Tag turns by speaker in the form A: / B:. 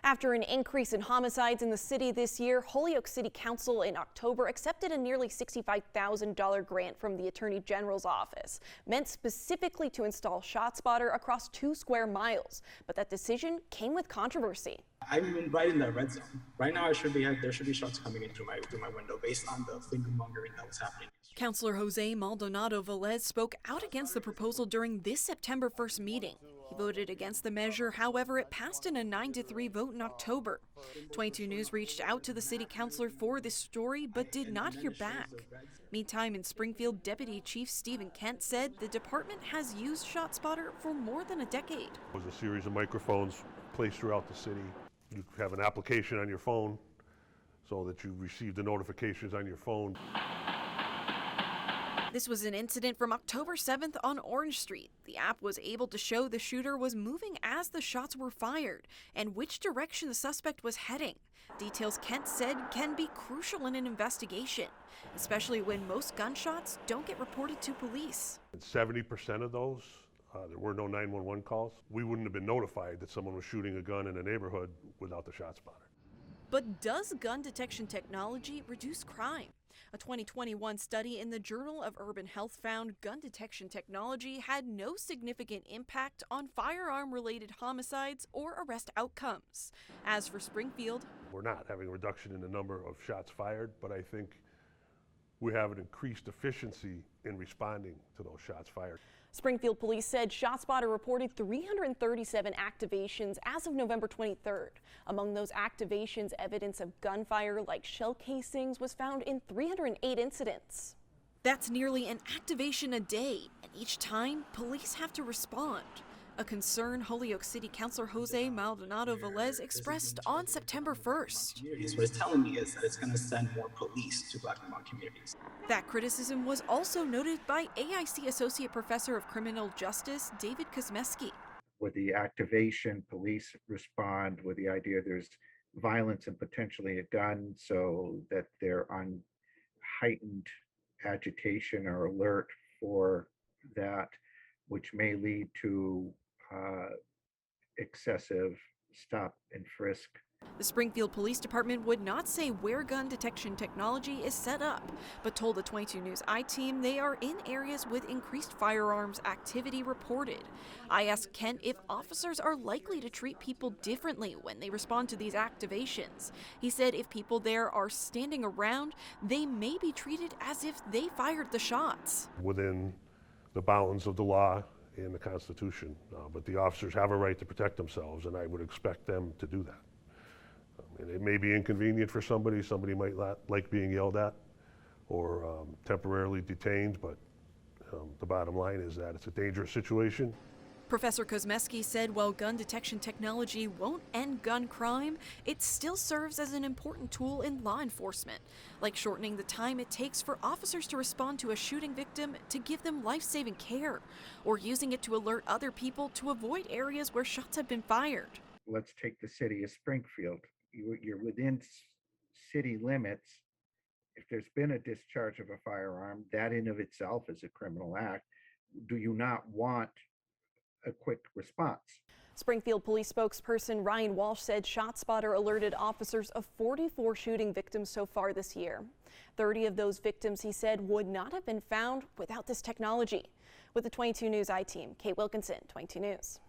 A: After an increase in homicides in the city this year, Holyoke City Council in October accepted a nearly $65,000 grant from the Attorney General's office, meant specifically to install ShotSpotter across 2 square miles. But that decision came with controversy.
B: I'm right in the red zone. Right now, there should be shots coming in through my window based on the finger-mongering that was happening.
C: Councilor Jose Maldonado Velez spoke out against the proposal during this September 1st meeting. He voted against the measure, however, it passed in a 9-3 vote in October. 22 News reached out to the city councilor for this story, but did not hear back. Meantime, in Springfield, Deputy Chief Stephen Kent said the department has used ShotSpotter for more than a decade.
D: It was a series of microphones placed throughout the city. You have an application on your phone so that you receive the notifications on your phone.
C: This was an incident from October 7th on Orange Street. The app was able to show the shooter was moving as the shots were fired and which direction the suspect was heading. Details Kent said can be crucial in an investigation, especially when most gunshots don't get reported to police.
D: 70% of those, there were no 911 calls. We wouldn't have been notified that someone was shooting a gun in a neighborhood without the ShotSpotter.
C: But does gun detection technology reduce crime? A 2021 study in the Journal of Urban Health found gun detection technology had no significant impact on firearm-related homicides or arrest outcomes. As for Springfield,
D: we're not having a reduction in the number of shots fired, but I think we have an increased efficiency in responding to those shots fired.
A: Springfield police said ShotSpotter reported 337 activations as of November 23rd. Among those activations, evidence of gunfire like shell casings was found in 308 incidents.
C: That's nearly an activation a day, and each time, police have to respond. A concern Holyoke City Councilor Jose Maldonado Velez expressed on September 1st.
B: What it's telling me is that it's going to send more police to Black and brown communities.
C: That criticism was also noted by AIC Associate Professor of Criminal Justice David Kosmeski.
E: With the activation, police respond with the idea there's violence and potentially a gun, so that they're on heightened agitation or alert for that, which may lead to excessive stop and frisk.
C: The Springfield Police Department would not say where gun detection technology is set up, but told the 22 News I-Team they are in areas with increased firearms activity reported. I asked Kent if officers are likely to treat people differently when they respond to these activations. He said if people there are standing around, they may be treated as if they fired the shots.
D: Within the bounds of the law and the Constitution, but the officers have a right to protect themselves, and I would expect them to do that. And it may be inconvenient for somebody might like being yelled at or temporarily detained, but the bottom line is that it's a dangerous situation.
C: Professor Kosmeski said while gun detection technology won't end gun crime, it still serves as an important tool in law enforcement, like shortening the time it takes for officers to respond to a shooting victim to give them life-saving care, or using it to alert other people to avoid areas where shots have been fired.
E: Let's take the city of Springfield. You're within city limits. If there's been a discharge of a firearm, that in of itself is a criminal act. Do you not want a quick response?
A: Springfield police spokesperson Ryan Walsh said ShotSpotter alerted officers of 44 shooting victims so far this year. 30 of those victims, he said, would not have been found without this technology. With the 22 News I-Team, Kate Wilkinson, 22 News.